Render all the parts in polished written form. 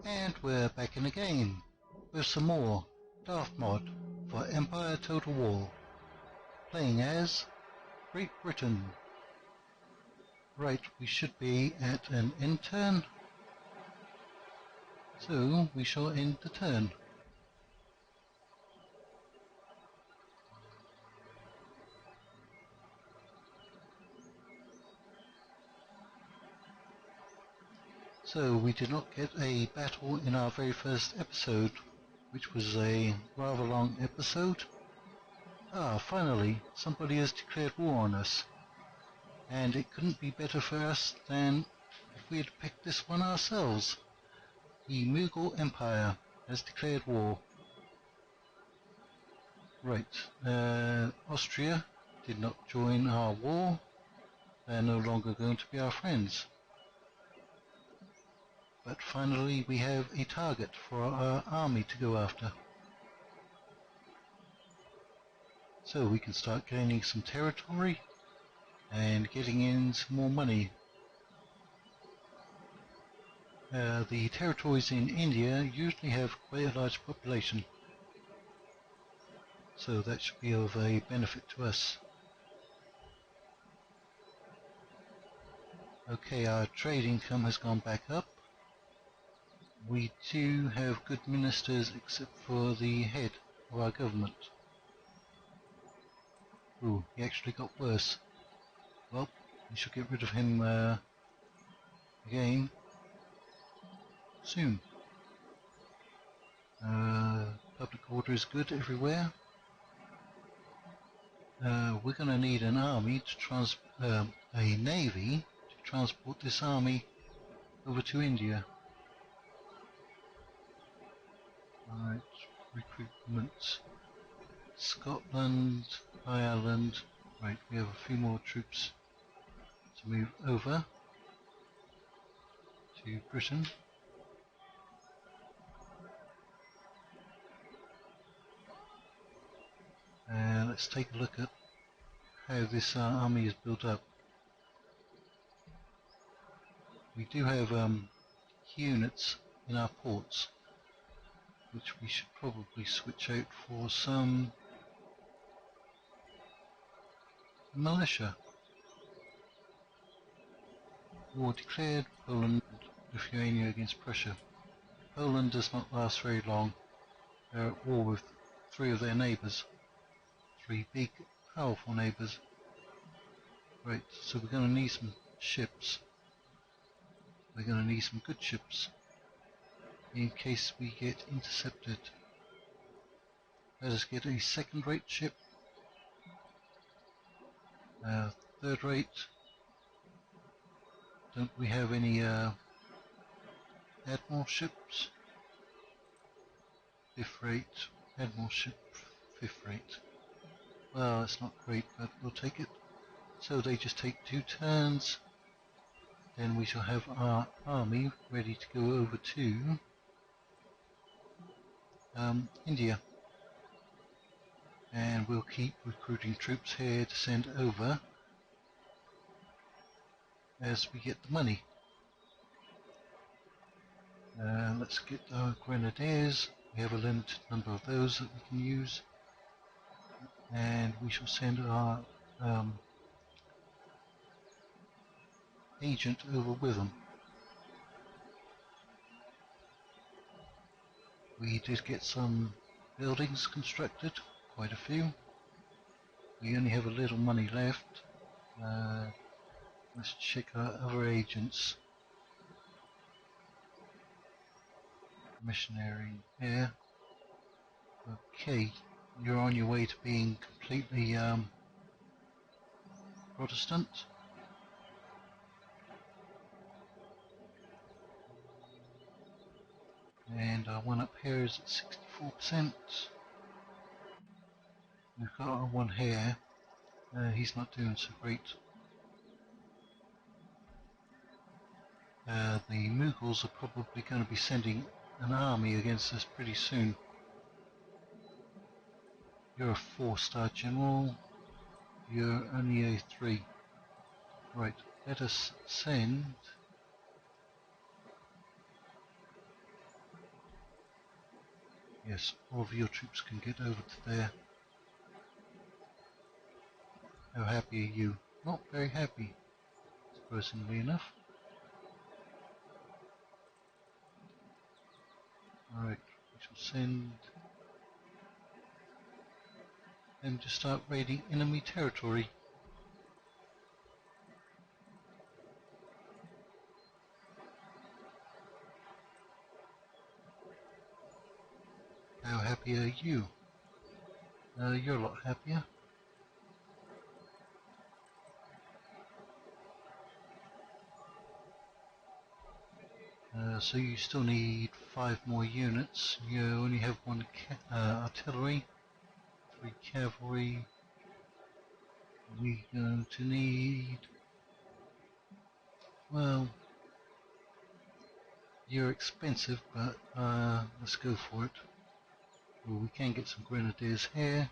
And we're back in again with some more Darthmod for Empire Total War, playing as Great Britain. Right, we should be at an end turn, so we shall end the turn. So we did not get a battle in our very first episode, which was a rather long episode. Finally, somebody has declared war on us. And it couldn't be better for us than if we had picked this one ourselves. The Mughal Empire has declared war. Right, Austria did not join our war. They're no longer going to be our friends. But finally we have a target for our army to go after. So we can start gaining some territory and getting in some more money. The territories in India usually have quite a large population, so that should be of a benefit to us. Okay, our trade income has gone back up. We do have good ministers except for the head of our government. Ooh, he actually got worse. Well, we should get rid of him again soon. Public order is good everywhere. We're going to need an army to a navy to transport this army over to India. Right, recruitment. Scotland, Ireland. Right, we have a few more troops to move over to Britain. Let's take a look at how this army is built up. We do have units in our ports, which we should probably switch out for some militia. War declared. Poland, Lithuania against Prussia. Poland does not last very long. They're at war with three of their neighbours. Three big, powerful neighbours. Right, so we're going to need some ships. We're going to need some good ships in case we get intercepted. Let us get a second-rate ship. Third-rate. Don't we have any admiral ships? Fifth-rate, admiral ship, fifth-rate. Well, it's not great, but we'll take it. So they just take 2 turns. Then we shall have our army ready to go over to India. And we'll keep recruiting troops here to send over as we get the money. Let's get our grenadiers. We have a limited number of those that we can use. And we shall send our agent over with them. We did get some buildings constructed, quite a few. We only have a little money left. Let's check our other agents. Missionary here. Okay, you're on your way to being completely Protestant. And our one up here is at 64%. We've got our one here. He's not doing so great. The Mughals are probably going to be sending an army against us pretty soon. You're a 4-star general. You're only a 3. Right, let us send Yes, all of your troops can get over to there. How happy are you? Not very happy, surprisingly enough. Alright, we shall send them to start raiding enemy territory. How happy are you? You're a lot happier. So you still need 5 more units. You only have 1 artillery, 3 cavalry. We're going to need... Well, you're expensive, but let's go for it. Well, we can get some grenadiers here,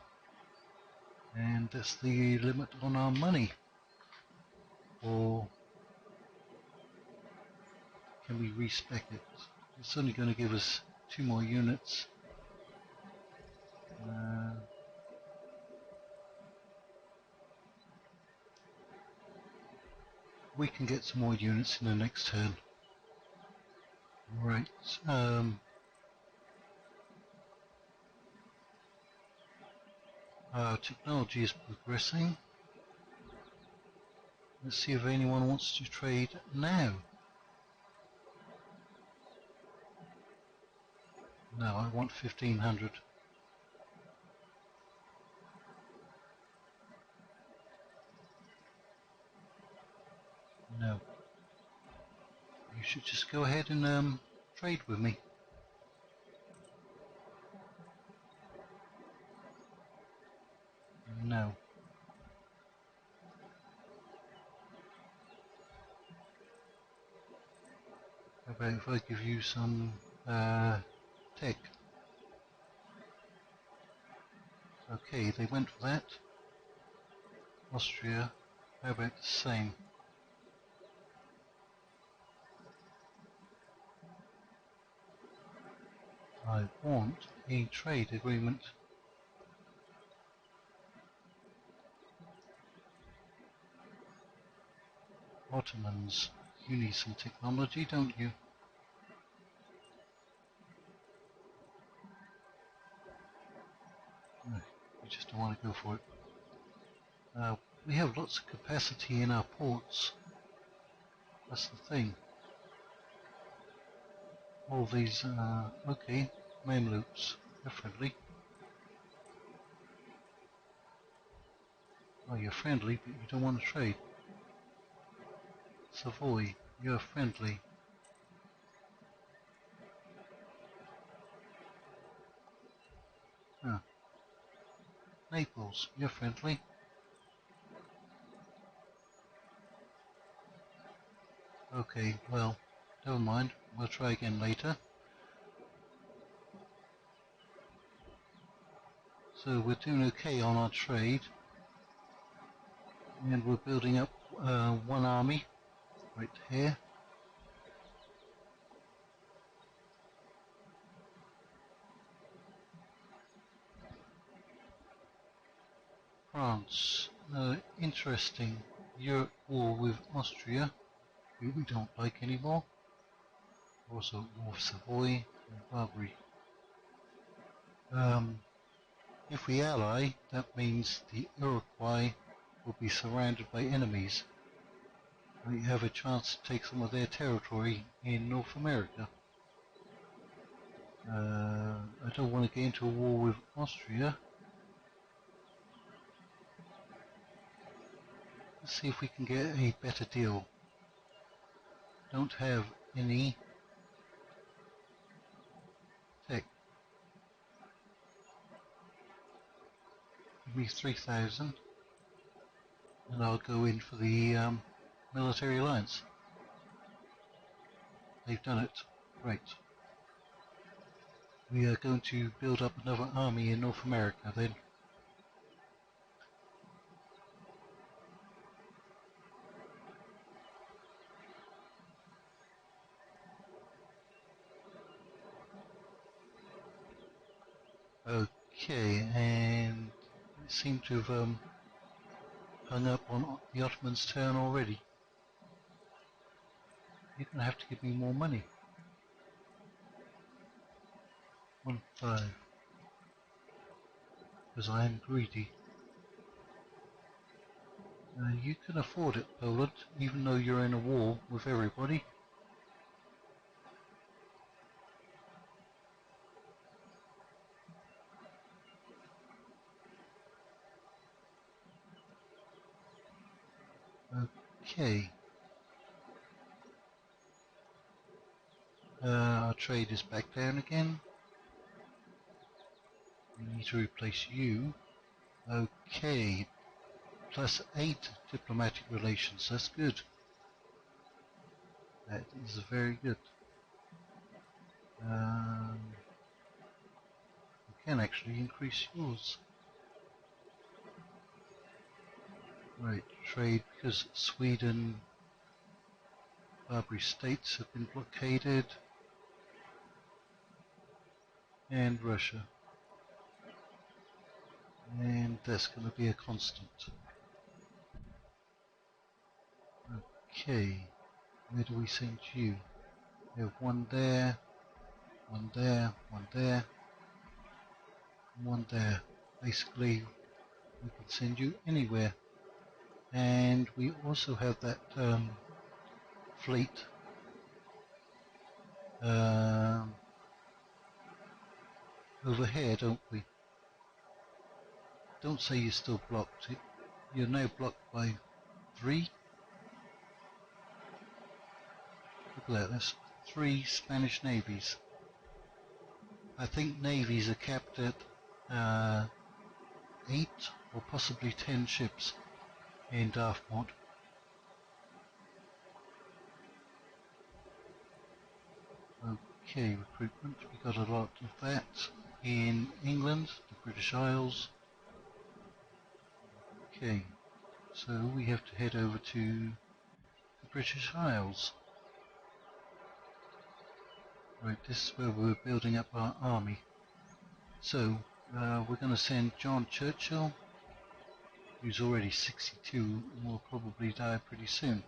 and that's the limit on our money. Or can we respec it? It's only going to give us 2 more units. We can get some more units in the next turn. Right. Our technology is progressing. Let's see if anyone wants to trade now. No, I want 1500. No. You should just go ahead and trade with me. No. How about if I give you some tech? Okay, they went for that. Austria, how about the same? I want a trade agreement. Ottomans, you need some technology, don't you? No, you just don't want to go for it. We have lots of capacity in our ports. That's the thing. All these, okay, Mamluks, they're friendly. Oh, you're friendly, but you don't want to trade. Savoy, you're friendly. Huh. Naples, you're friendly. Okay, well, never mind, we'll try again later. So we're doing okay on our trade. And we're building up 1 army right here. France, interesting. You're at war with Austria, who we don't like anymore. Also at war with Savoy and Barbary. If we ally, that means the Iroquois will be surrounded by enemies. We have a chance to take some of their territory in North America. I don't want to get into a war with Austria. Let's see if we can get a better deal. Don't have any tech. Give me 3,000 and I'll go in for the military alliance. They've done it. Right. We are going to build up another army in North America then. Okay, and it seemed to have hung up on the Ottoman's turn already. You're going to have to give me more money. 1-5. Because I am greedy. You can afford it, Poland, even though you're in a war with everybody. Okay. Our trade is back down again. We need to replace you. Okay. +8 diplomatic relations. That's good. That is very good. We can actually increase yours. Right, trade, because Sweden, Barbary states have been blockaded, and Russia. And that's going to be a constant. Okay, where do we send you? We have one there, one there, one there, one there. Basically, we can send you anywhere. And we also have that fleet over here, don't we? Don't say you're still blocked. You're now blocked by 3. Look at that, that's 3 Spanish navies. I think navies are capped at 8 or possibly 10 ships in Darthmod. Okay, recruitment, we got a lot of that in England, the British Isles. Okay, so we have to head over to the British Isles. Right, this is where we're building up our army. So, we're going to send John Churchill, who's already 62 and will probably die pretty soon.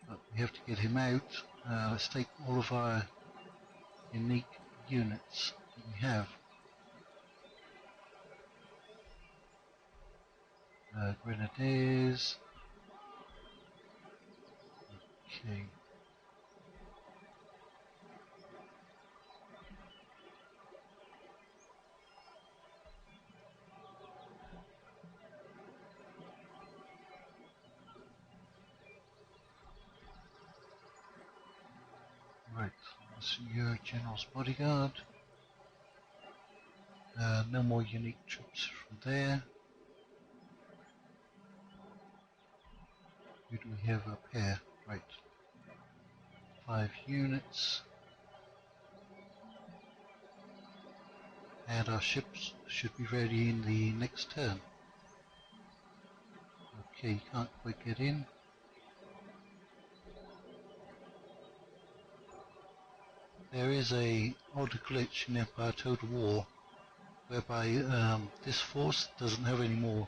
But we have to get him out. Let's take all of our unique units that we have. Grenadiers. Okay. Right, that's your General's Bodyguard. No more unique troops from there. Who do we have up here? Right. 5 units. And our ships should be ready in the next turn. Okay, you can't quite get in. There is a odd glitch in Empire Total War whereby this force doesn't have any more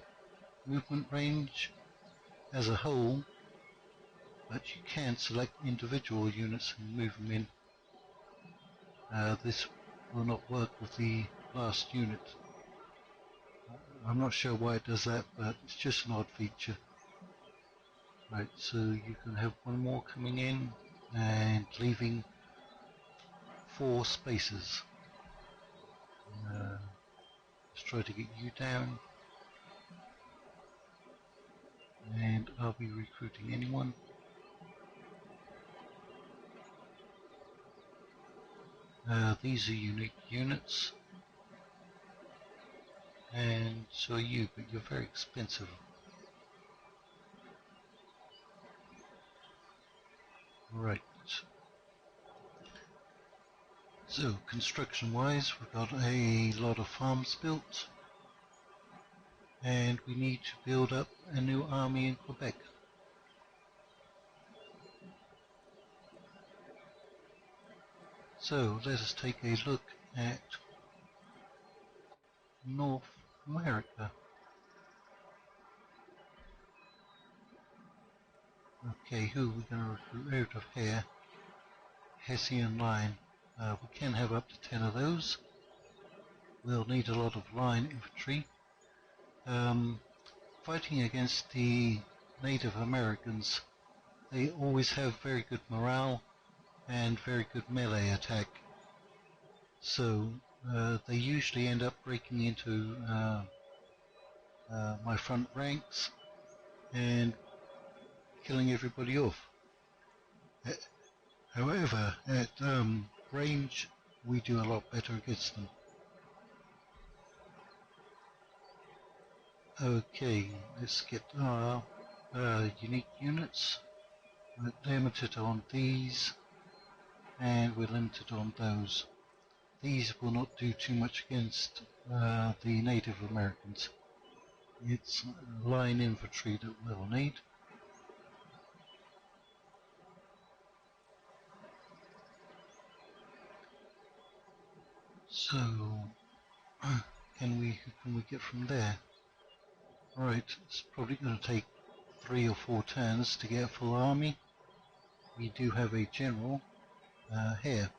movement range as a whole, but you can select individual units and move them in. This will not work with the last unit. I'm not sure why it does that, but it's just an odd feature. Right, so you can have one more coming in and leaving 4 spaces. Let's try to get you down. And I'll be recruiting anyone. These are unique units. And so are you, but you're very expensive. Right. So, construction-wise, we've got a lot of farms built. And we need to build up a new army in Quebec. So, let us take a look at North America. Okay, who are we going to recruit out of here? Hessian line. We can have up to 10 of those. We'll need a lot of line infantry. Fighting against the Native Americans, they always have very good morale and very good melee attack. So they usually end up breaking into my front ranks and killing everybody off. However, at range, we do a lot better against them. Okay, let's get our unique units. We're limited on these, and we're limited on those. These will not do too much against the Native Americans. It's line infantry that we'll need. So, who can we get from there? Right, it's probably going to take 3 or 4 turns to get a full army. We do have a general here.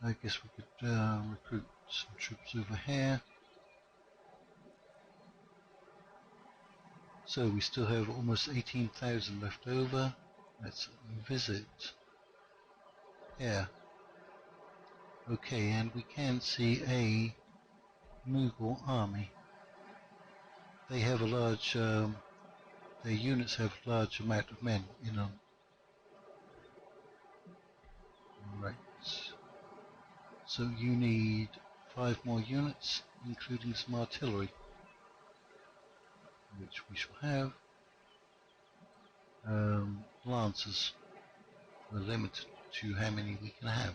I guess we could recruit some troops over here. So we still have almost 18,000 left over. Let's visit here. Okay, and we can see a Mughal army. They have a large, their units have a large amount of men in them. Right. So you need 5 more units, including some artillery, which we shall have. Lancers. We're limited to how many we can have.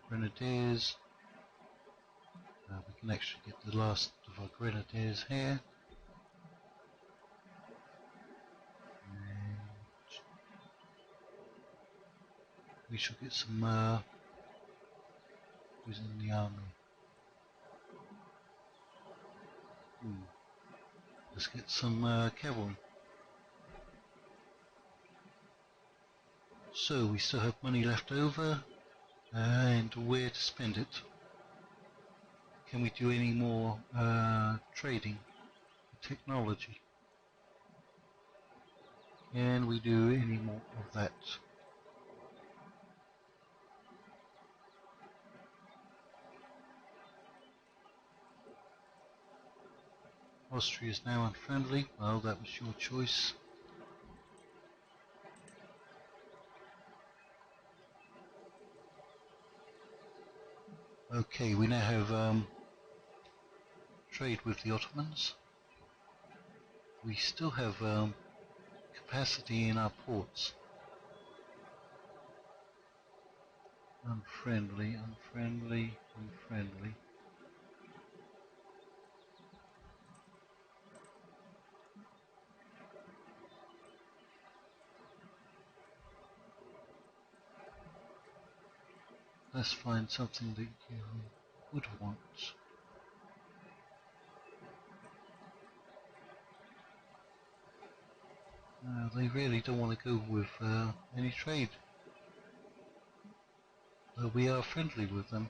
Grenadiers. We can actually get the last of our grenadiers here. And we shall get some who's in the army. Let's get some cavalry. So we still have money left over, and where to spend it? Can we do any more trading, technology? Can we do any more of that? Austria is now unfriendly. Well, that was your choice. Okay, we now have trade with the Ottomans. We still have capacity in our ports. Unfriendly, unfriendly, unfriendly. Let's find something that you would want. They really don't want to go with any trade. We are friendly with them.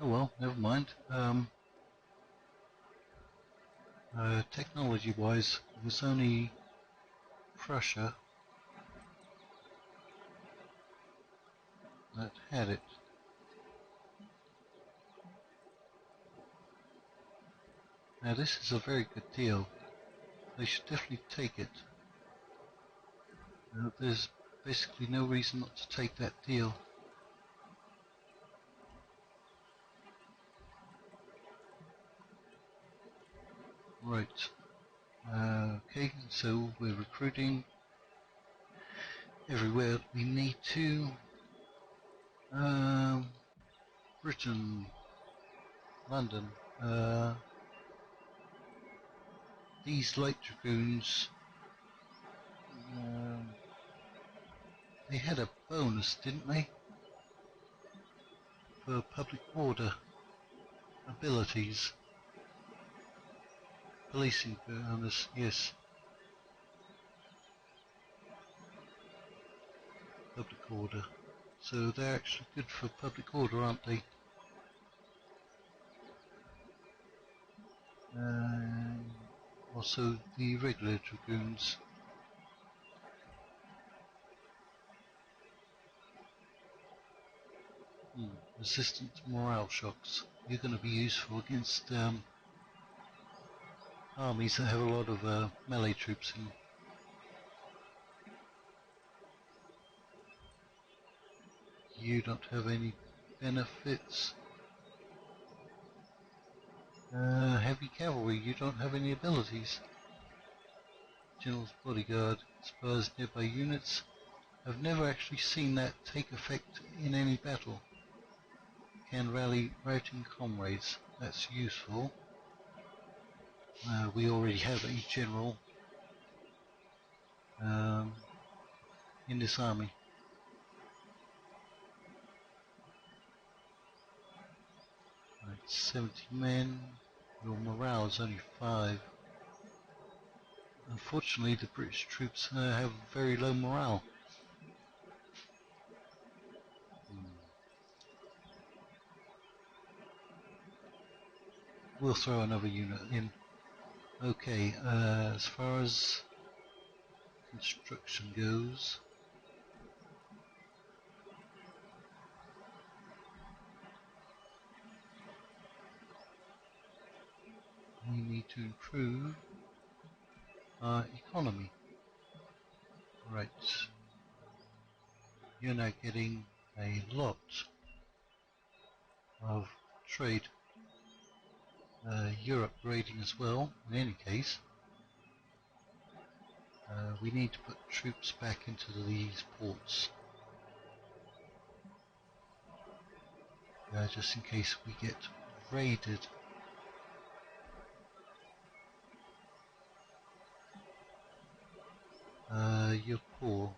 Oh well, never mind. Technology-wise, it was only Prussia that had it. Now this is a very good deal. They should definitely take it. There's basically no reason not to take that deal. Right. Okay, so we're recruiting everywhere we need to. Britain, London. These light dragoons They had a bonus, didn't they? For public order abilities. Policing bonus, yes. Public order. So they're actually good for public order, aren't they? Also the regular dragoons. Resistant to morale shocks. You're going to be useful against armies that have a lot of melee troops in. You don't have any benefits. Heavy cavalry, you don't have any abilities. General's bodyguard spurs nearby units. I've never actually seen that take effect in any battle. Can rally routing comrades. That's useful. We already have a general in this army. Right, 70 men. Your morale is only 5. Unfortunately, the British troops have very low morale. We'll throw another unit in. Okay, as far as construction goes, we need to improve our economy. Right, you're now getting a lot of trade. You're upgrading as well, in any case. We need to put troops back into these ports. Just in case we get raided. You're poor.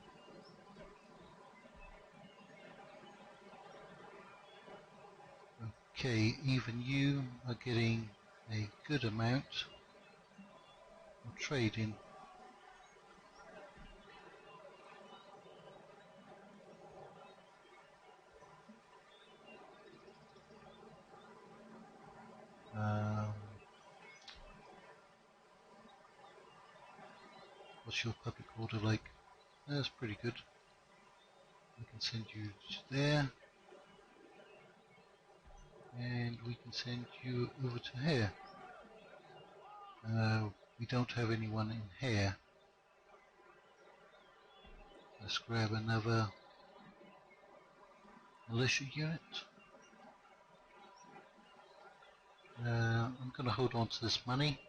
Okay, even you are getting a good amount of trading. What's your public order like? That's pretty good. We can send you to there. And we can send you over to here. We don't have anyone in here. Let's grab another militia unit. I'm going to hold on to this money.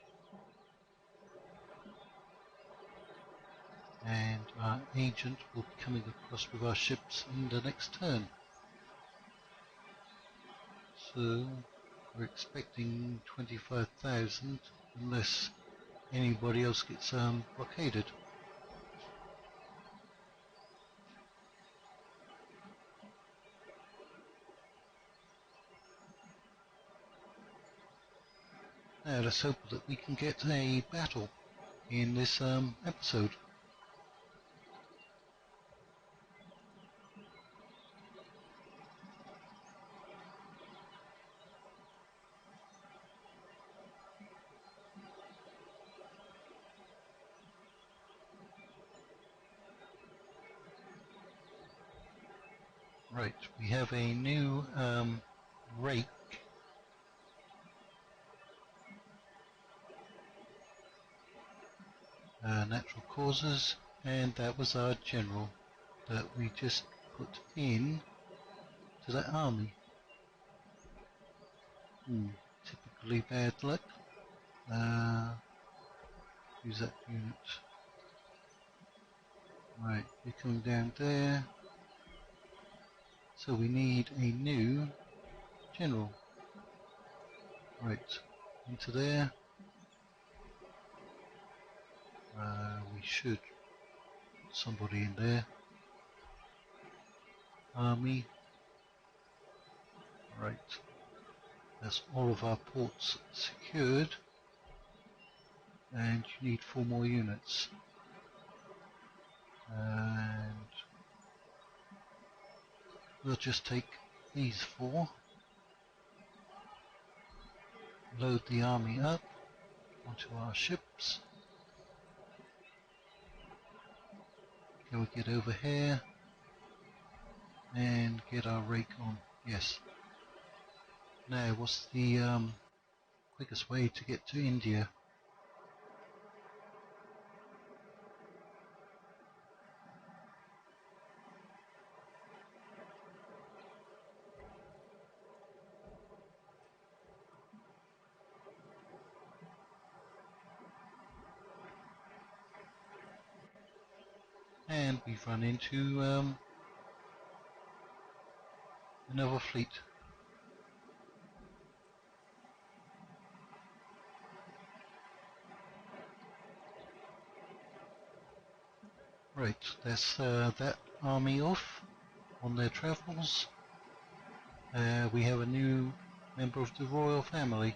And our agent will be coming across with our ships in the next turn. So we're expecting 25,000 unless anybody else gets blockaded. Now let's hope that we can get a battle in this episode. Right, we have a new rake. Natural causes, and that was our general that we just put in to that army. Typically bad luck. Use that unit. Right, you're coming down there. So we need a new general. Right, into there. We should somebody in there. Army. Right. That's all of our ports secured. And you need 4 more units. And we'll just take these 4. Load the army up onto our ships. Can we get over here and get our rake on? Yes. Now, what's the quickest way to get to India? And we've run into another fleet. Right, that's that army off on their travels. We have a new member of the royal family.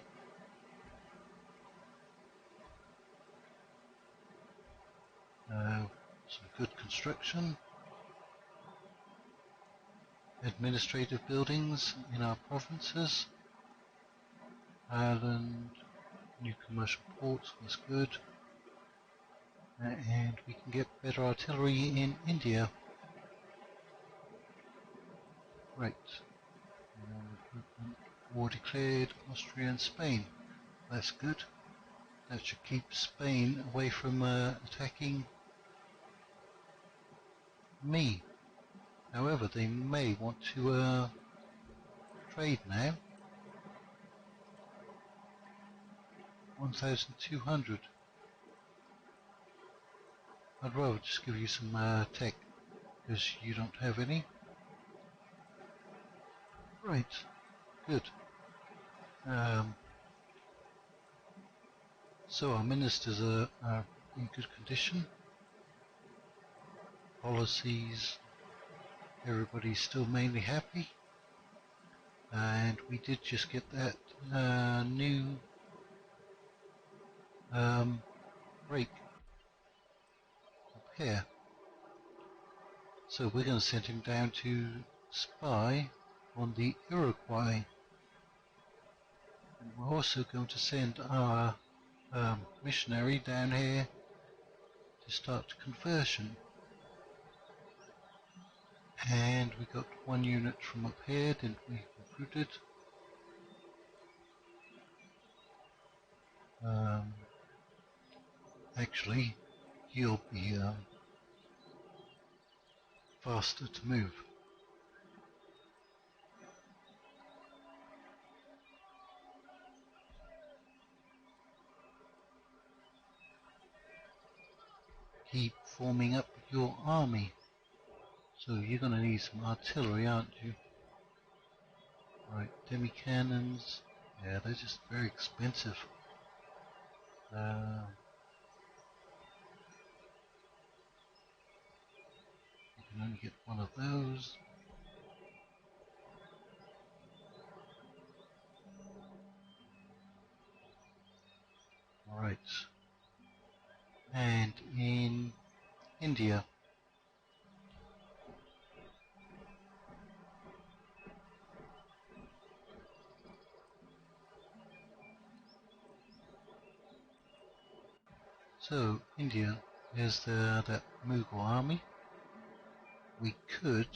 Some good construction. Administrative buildings in our provinces. Ireland, new commercial ports, was good. And we can get better artillery in India. Right. War declared Austria and Spain. That's good. That should keep Spain away from attacking me. However, they may want to trade now. 1,200. I'd rather just give you some tech, because you don't have any. Right, good. So our ministers are in good condition. Policies, everybody's still mainly happy. And we did just get that new rake up here. So we're going to send him down to spy on the Iroquois. And we're also going to send our missionary down here to start the conversion. And we got 1 unit from up here, didn't we? Recruited. Actually, he'll be faster to move. Keep forming up your army. So you're going to need some artillery, aren't you? Right, demi-cannons. Yeah, they're just very expensive. You can only get 1 of those. Alright. And in India. So, India is that Mughal army. We could,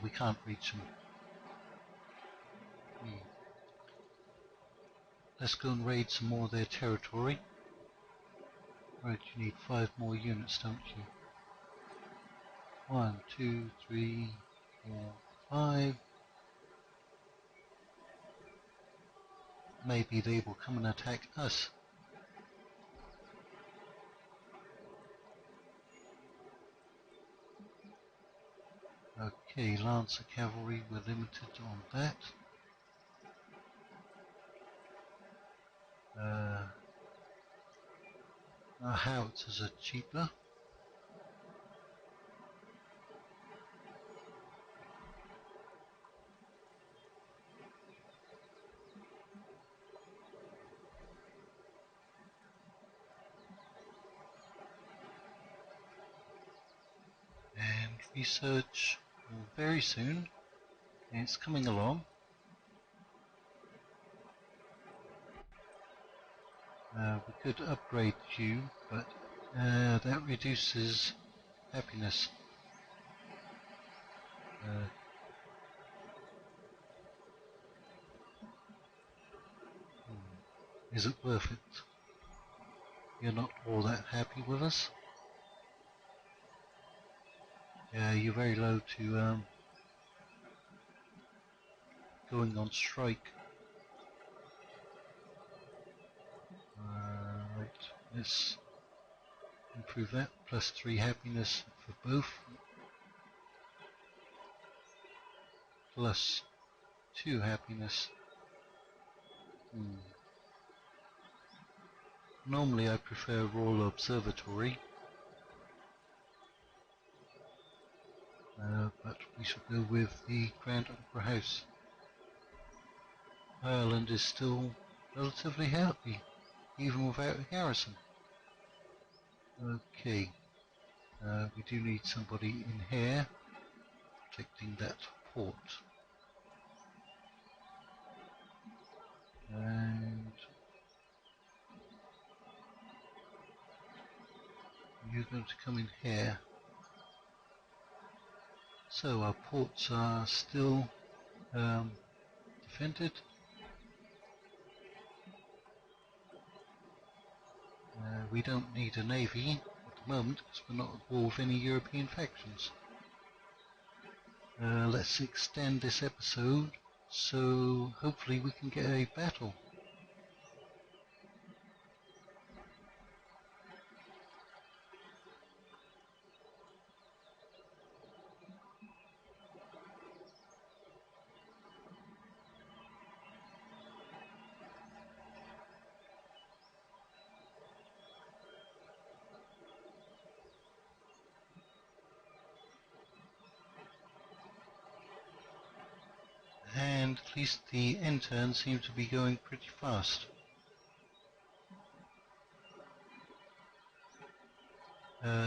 we can't reach them. Let's go and raid some more of their territory. Right, you need 5 more units, don't you? 1, 2, 3, 4, 5. Maybe they will come and attack us. Okay, Lancer Cavalry, we're limited on that. Our howitzers are cheaper. research very soon. It's coming along. We could upgrade you, but that reduces happiness. Is it worth it? You're not all that happy with us. You're very low to going on strike. Right, let's improve that. +3 happiness for both. +2 happiness. Normally I prefer Royal Observatory, but we shall go with the Grand Opera House. Ireland is still relatively healthy, even without a garrison. Okay, we do need somebody in here protecting that port. And you're going to come in here. So our ports are still defended. We don't need a navy at the moment because we're not at war with any European factions. Let's extend this episode so hopefully we can get a battle. And at least the end turns seem to be going pretty fast.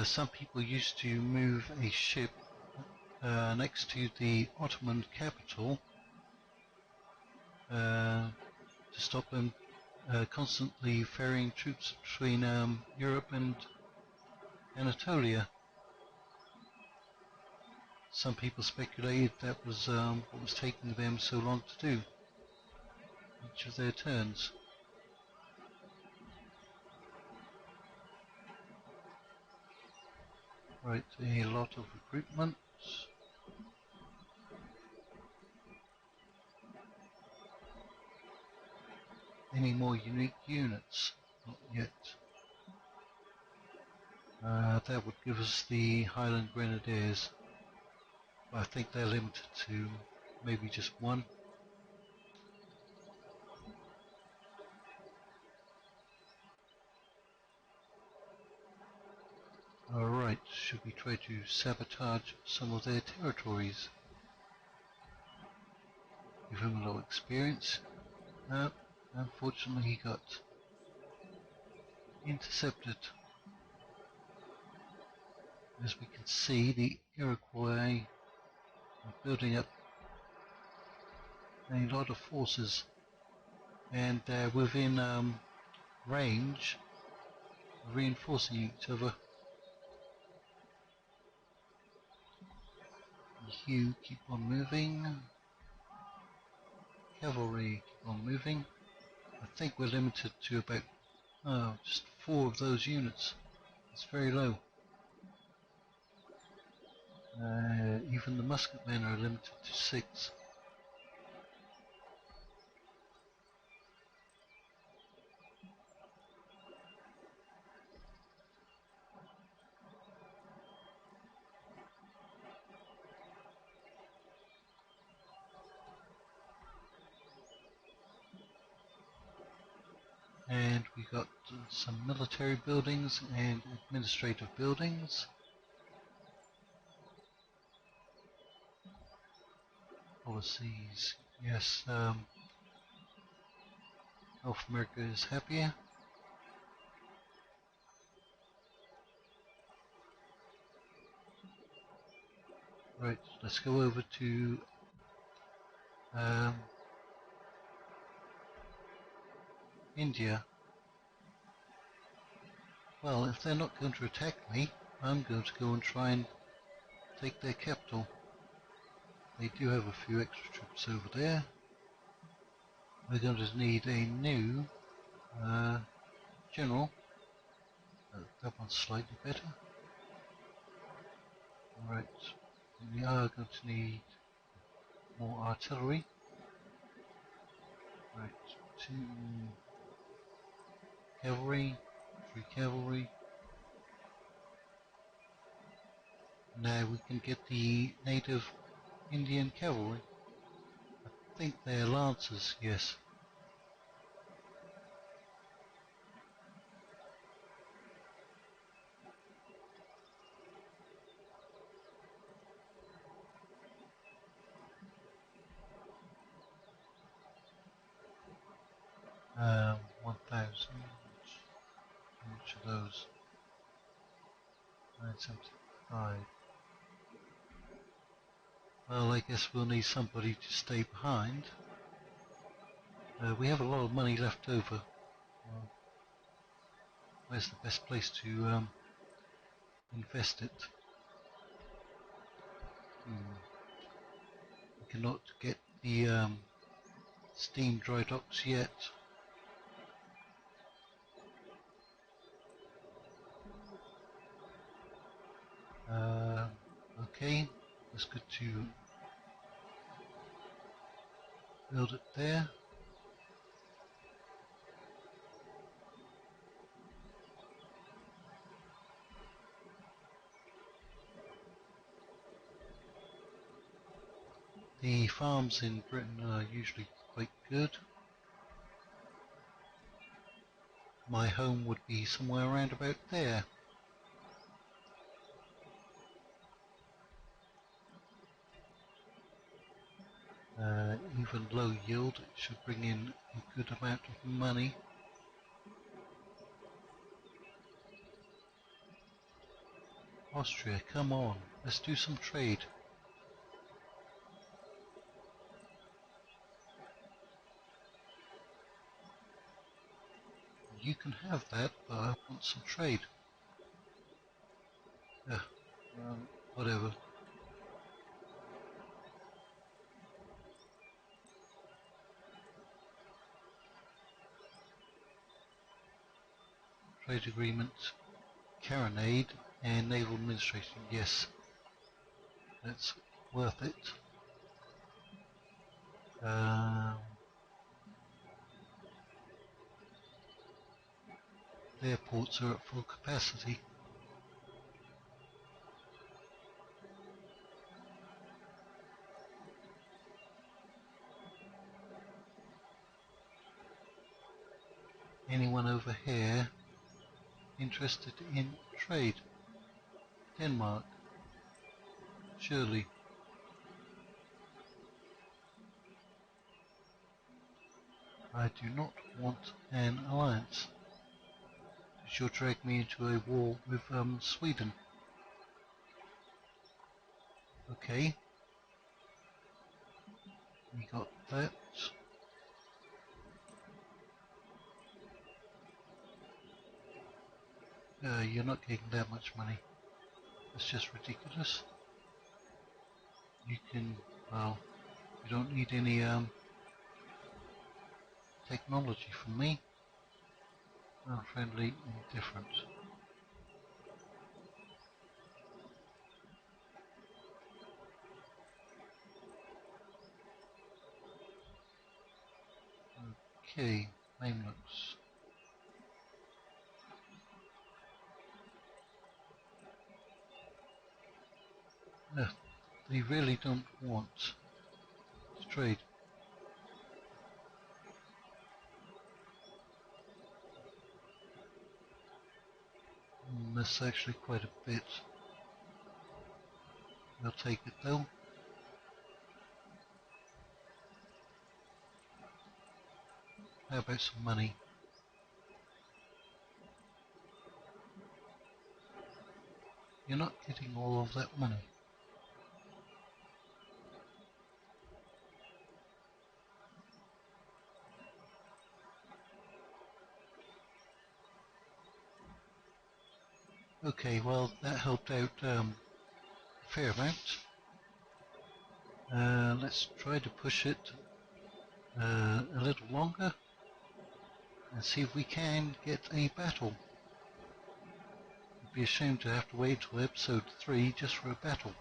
Some people used to move a ship next to the Ottoman capital to stop them constantly ferrying troops between Europe and Anatolia. Some people speculated that was what was taking them so long to do, each of their turns. Right, a lot of recruitment. Any more unique units? Not yet. That would give us the Highland Grenadiers. I think they're limited to maybe just one. Alright, should we try to sabotage some of their territories? Give him a low experience. No, unfortunately he got intercepted. As we can see, the Iroquois are building up a lot of forces, and they're within range, reinforcing each other. You keep on moving. Cavalry keep on moving. I think we're limited to about just 4 of those units. It's very low. Even the musketmen are limited to 6. And we got some military buildings and administrative buildings. Policies, yes, North America is happier. Right, let's go over to India. Well, if they're not going to attack me, I'm going to go and try and take their capital. They do have a few extra troops over there. We're going to need a new general. That one's slightly better. Right, we are going to need more artillery. Right, 2 cavalry, 3 cavalry. Now we can get the native Indian cavalry. I think they're lancers, yes. Um, 1,000. How much are those? 975. Well, I guess we'll need somebody to stay behind. We have a lot of money left over. Where's the best place to invest it? We cannot get the steam dry docks yet. Okay, let's go to build it there. The farms in Britain are usually quite good. My home would be somewhere around about there. Even low yield should bring in a good amount of money. Austria, come on, let's do some trade. You can have that, but I want some trade. Whatever. Trade agreement, carronade, and naval administration. Yes, that's worth it. Their ports are at full capacity. Anyone over here interested in trade? Denmark, surely. I do not want an alliance. You'll drag me into a war with Sweden. Okay. We got that. You're not getting that much money. That's just ridiculous. You can, well, you don't need any technology from me. Unfriendly, indifferent. Okay, Mamluks. They really don't want to trade. That's actually quite a bit. I'll take it though. How about some money? You're not getting all of that money. Okay, well that helped out a fair amount. Let's try to push it a little longer and see if we can get a battle. It'd be a shame to have to wait till episode 3 just for a battle.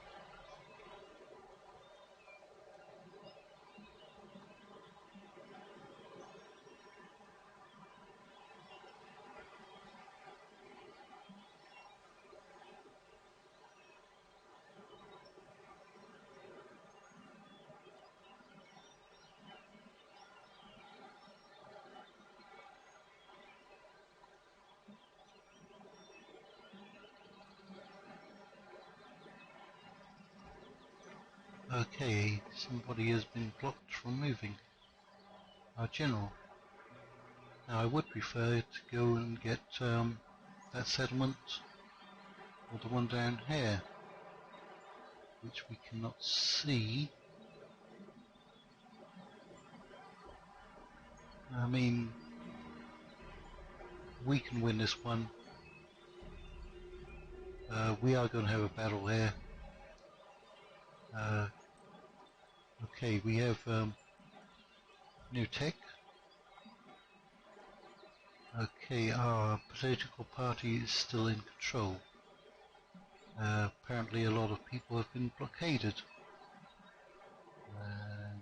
Okay, somebody has been blocked from moving. Our general. Now I would prefer to go and get that settlement or the one down here, which we cannot see. I mean, we can win this one. We are going to have a battle here. Okay, we have new tech. Okay, our political party is still in control. Apparently a lot of people have been blockaded. And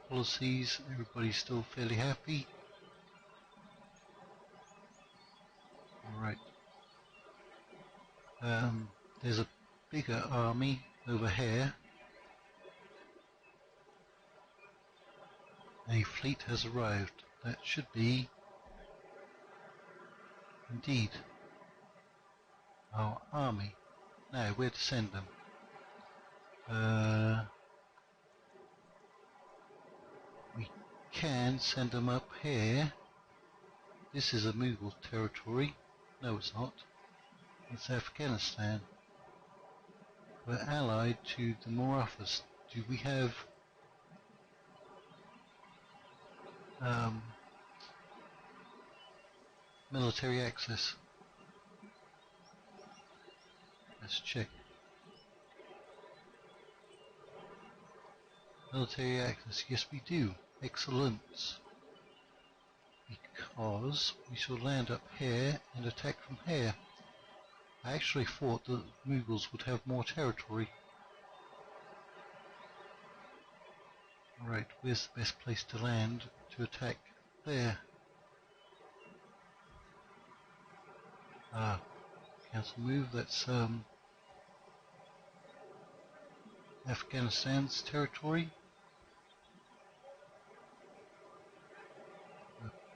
policies, everybody's still fairly happy. Alright. There's a bigger army over here. A fleet has arrived. That should be indeed our army. Now, where to send them? We can send them up here. This is a Mughal territory. No, it's not. It's Afghanistan. We're allied to the Marathas. Do we have military access? Let's check. Military access, yes we do. Excellent. Because we shall land up here and attack from here. I actually thought that the Mughals would have more territory. Right, where's the best place to land to attack? There. Cancel move, that's Afghanistan's territory.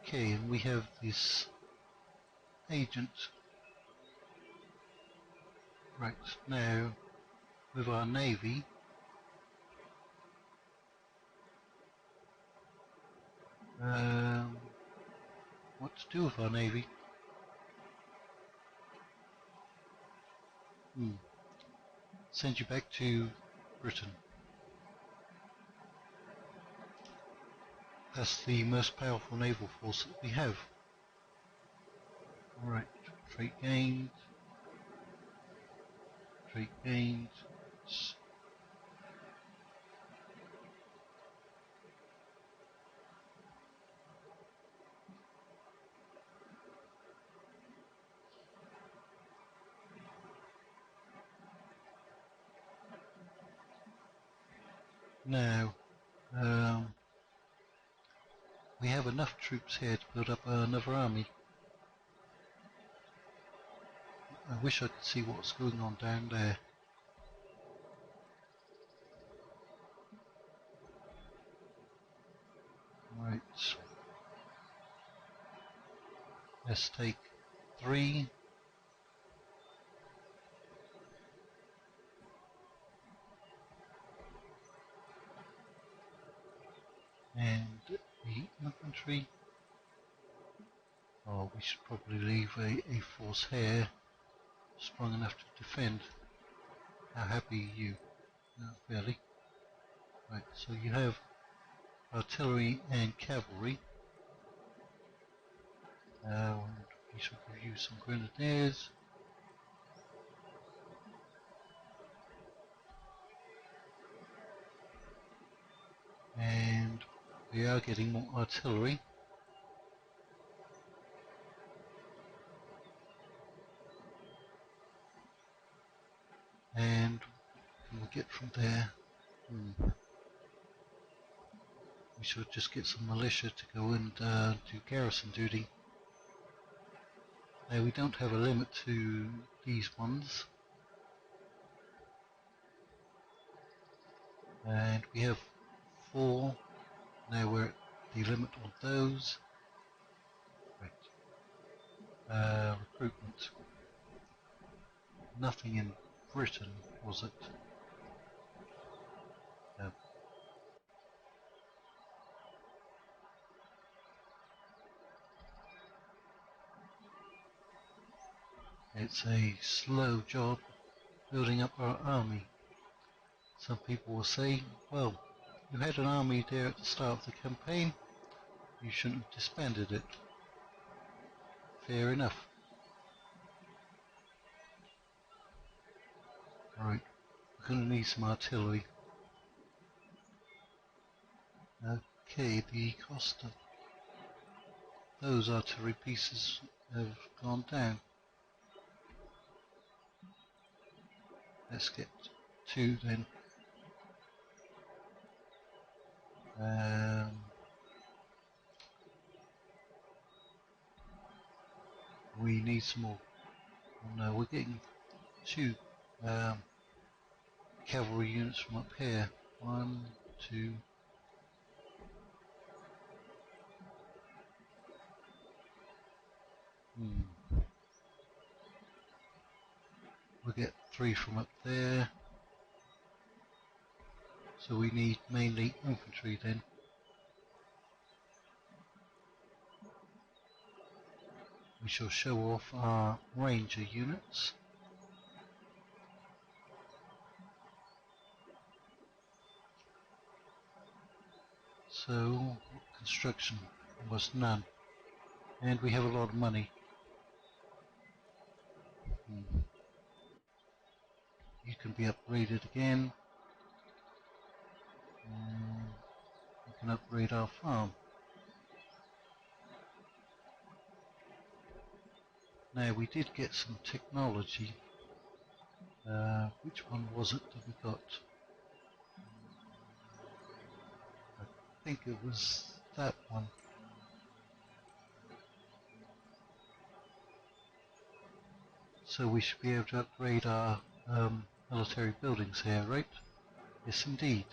Okay, and we have this agent. Right, now with our navy, what to do with our navy? Send you back to Britain. That's the most powerful naval force that we have. Alright, trait gained. Trait gained. Now, we have enough troops here to build up another army. I wish I could see what's going on down there. Right. Let's take 3. And the infantry. Oh, we should probably leave a force here strong enough to defend. How happy are you? Fairly. Right, so you have artillery and cavalry. We shall give you some grenadiers. And we are getting more artillery. And we'll get from there. We should just get some militia to go and do garrison duty. Now we don't have a limit to these ones. And we have 4. Now we're at the limit on those. Right. Recruitment. Nothing in Britain, was it? No. It's a slow job building up our army. Some people will say, well, you had an army there at the start of the campaign, you shouldn't have disbanded it. Fair enough. Right, we're going to need some artillery. Okay, the cost of those artillery pieces have gone down. Let's get 2 then. We need some more. Oh no, we're getting 2 cavalry units from up here. 1, 2. We'll get 3 from up there. So we need mainly infantry then. We shall show off our ranger units. So, construction, almost none. And we have a lot of money. You can be upgraded again. We can upgrade our farm. Now we did get some technology. Which one was it that we got? I think it was that one. So we should be able to upgrade our military buildings here, right? Yes, indeed.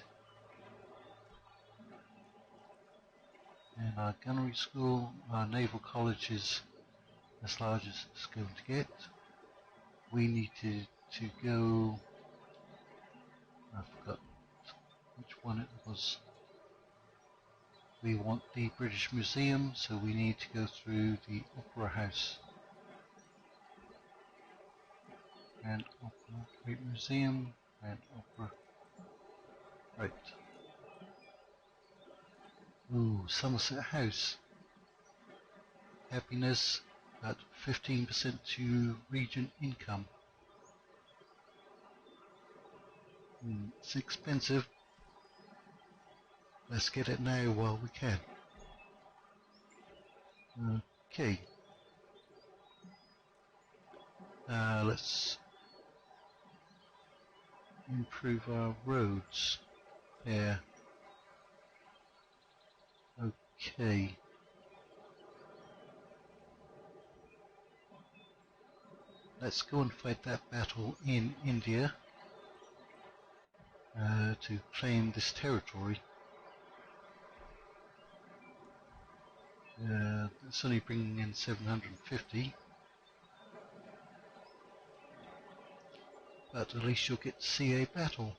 And our gunnery school, our naval college is as large as it's going to get. We need to go, I forgot which one it was. We want the British Museum, so we need to go through the Opera House. And Opera, Great Museum, and Opera. Right. Ooh, Somerset House. Happiness at 15% to region income. It's expensive. Let's get it now while we can. Okay. Let's improve our roads there. Okay. Let's go and fight that battle in India to claim this territory. It's only bringing in 750, but at least you'll get to see a battle,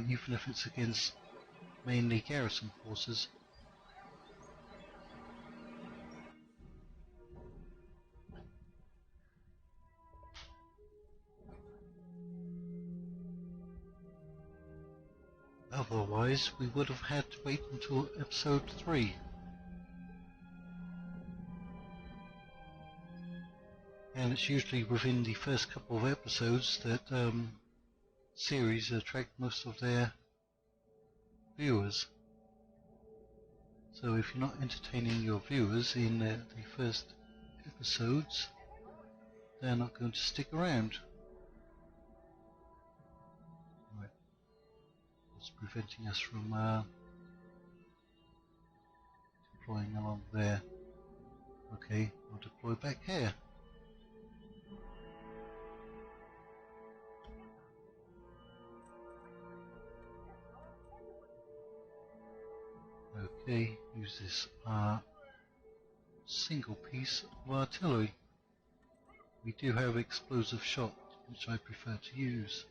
even if it's against mainly garrison forces. Otherwise, we would have had to wait until episode 3. and it's usually within the first couple of episodes that series attract most of their viewers. So if you're not entertaining your viewers in the first episodes, they're not going to stick around. Right. It's preventing us from deploying along there. Okay, I'll deploy back here. Okay, use this single piece of artillery. We do have explosive shot, which I prefer to use.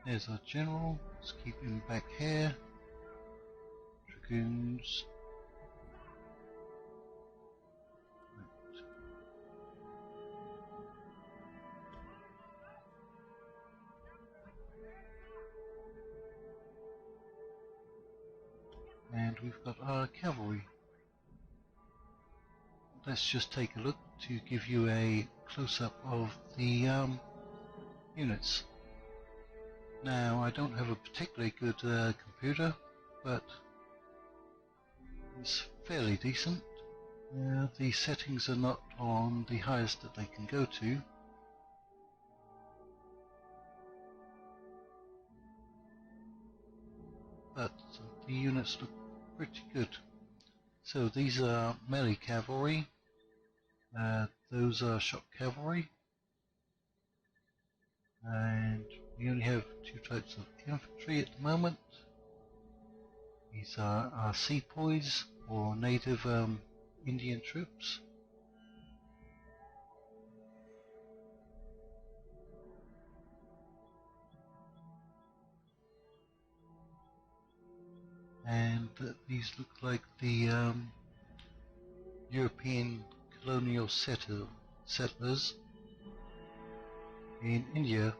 There's our general. Let's keep him back here. Dragoons. And we've got our cavalry. Let's just take a look to give you a close-up of the units. Now, I don't have a particularly good computer, but it's fairly decent. The settings are not on the highest that they can go to. But the units look pretty good. So these are melee cavalry, those are shock cavalry, and we only have two types of infantry at the moment. These are our sepoys, or native Indian troops. And these look like the European colonial settlers in India.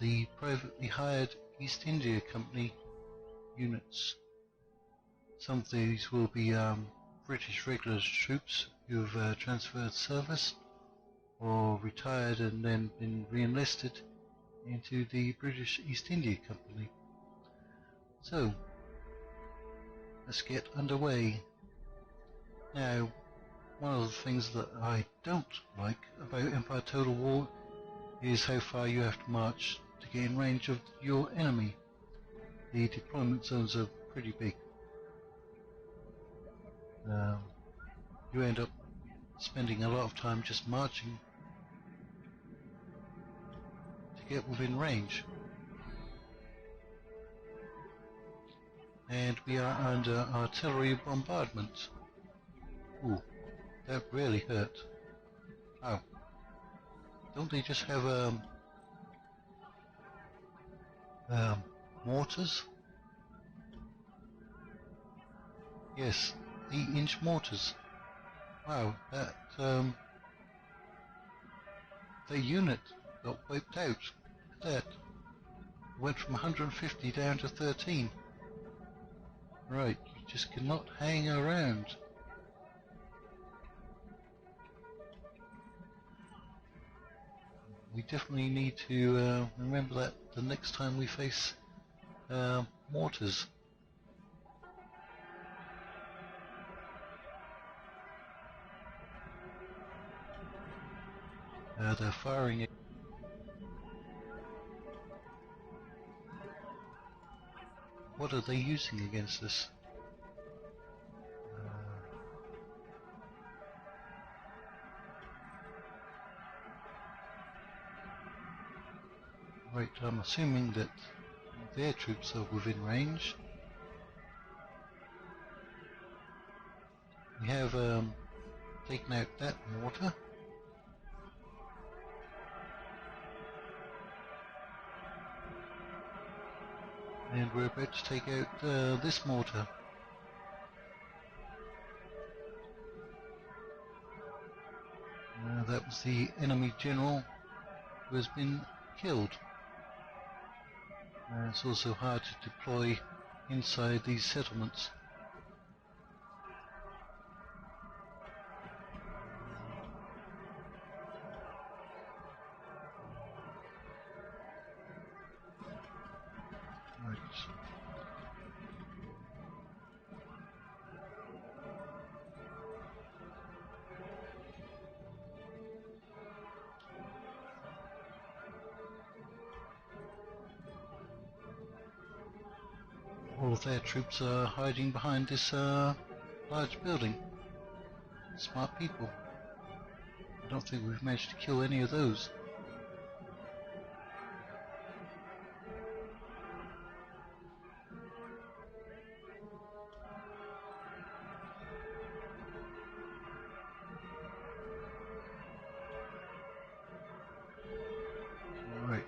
The privately hired East India Company units. Some of these will be British regular troops who have transferred service or retired and then been re-enlisted into the British East India Company. So, let's get underway. Now, one of the things that I don't like about Empire Total War is how far you have to march to get in range of your enemy. The deployment zones are pretty big. You end up spending a lot of time just marching to get within range. And we are under artillery bombardment. Ooh, that really hurt. Oh, don't they just have mortars? Yes, 8-inch mortars. Wow, that the unit got wiped out. Look at that. Went from 150 down to 13. Right, you just cannot hang around. We definitely need to remember that the next time we face mortars. They're firing it. What are they using against us? Right, I'm assuming that their troops are within range. We have taken out that mortar. And we're about to take out this mortar. That was the enemy general who has been killed. It's also hard to deploy inside these settlements. Right. All of their troops are hiding behind this large building. Smart people. I don't think we've managed to kill any of those. Right.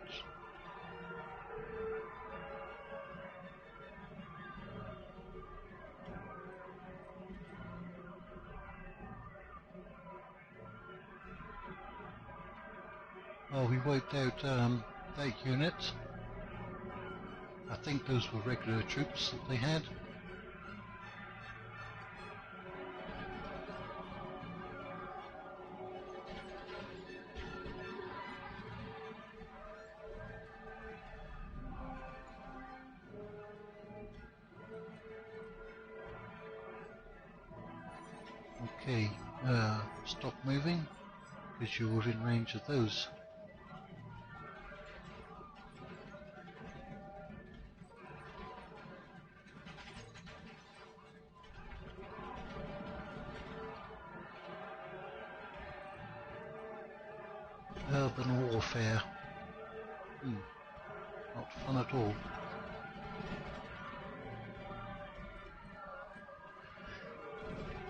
Well, we wiped out that unit. I think those were regular troops that they had. Okay, stop moving, because you're within range of those. Urban warfare. Not fun at all.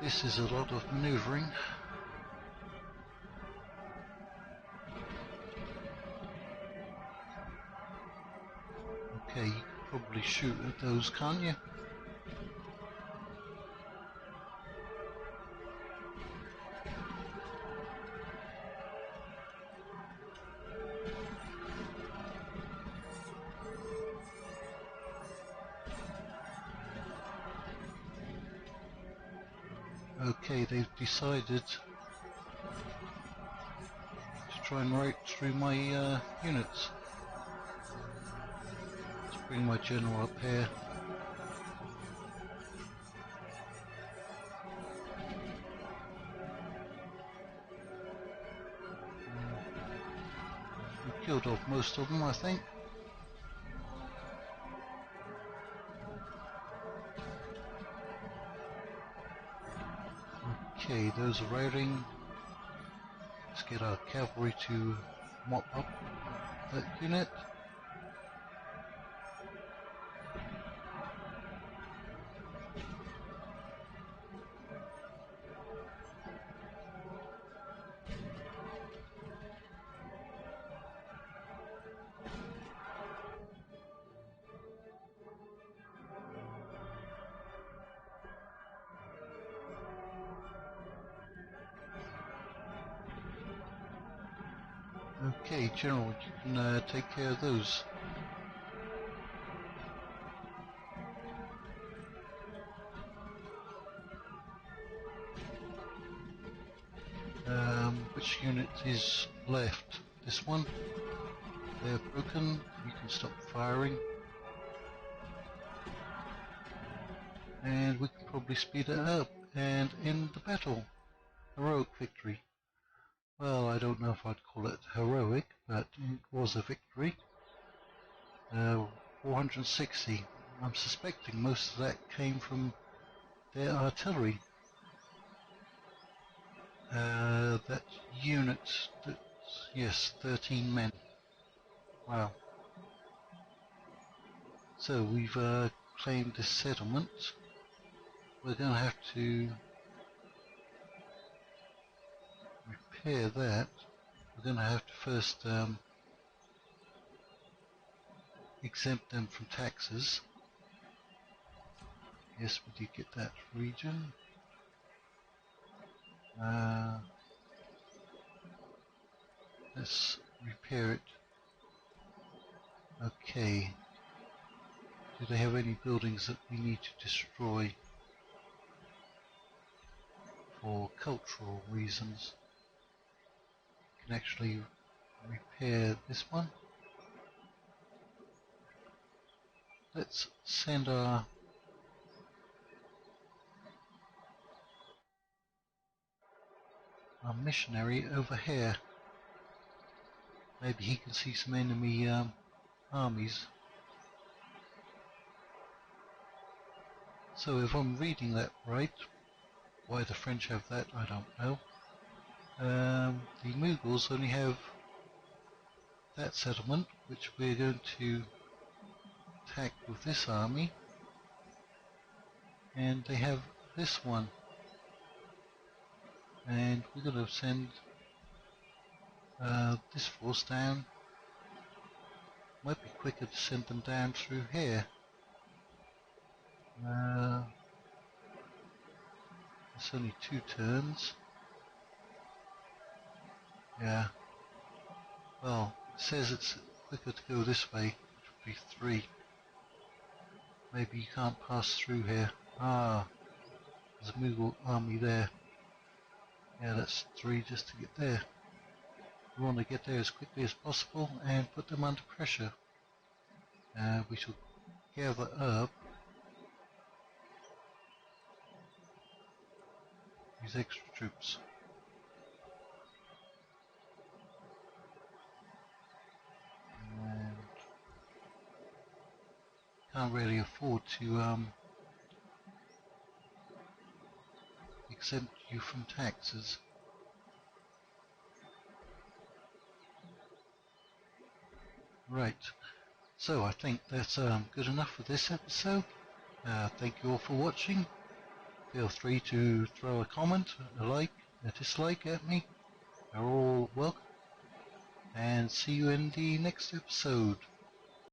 This is a lot of manoeuvring. Okay, you can probably shoot at those, can't you? Okay, they've decided to try and right through my units. Let's bring my general up here. We killed off most of them, I think. Okay, those are routing. Let's get our cavalry to mop up that unit. Okay, General, you can take care of those. Which unit is left? This one? They're broken. You can stop firing. And we can probably speed it up and end the battle. Heroic victory. Well, I don't know if I'd call it heroic, but it was a victory. 460. I'm suspecting most of that came from their artillery. That unit, yes, 13 men. Wow. So we've claimed this settlement. We're going to have to repair that. We're going to have to first exempt them from taxes. Yes, we did get that region. Let's repair it. Okay. Do they have any buildings that we need to destroy for cultural reasons? We can actually repair this one. Let's send our missionary over here. Maybe he can see some enemy armies. So if I'm reading that right, why the French have that I don't know. The Mughals only have that settlement, which we're going to attack with this army, and they have this one, and we're going to send this force down. Might be quicker to send them down through here. It's only 2 turns. Yeah. Well, it says it's quicker to go this way, which would be 3. Maybe you can't pass through here. Ah, there's a Mughal army there. Yeah, that's 3 just to get there. We want to get there as quickly as possible and put them under pressure. We shall gather up these extra troops. And can't really afford to exempt you from taxes. Right, so I think that's good enough for this episode. Thank you all for watching. Feel free to throw a comment, a like, a dislike at me. They're all welcome. And see you in the next episode.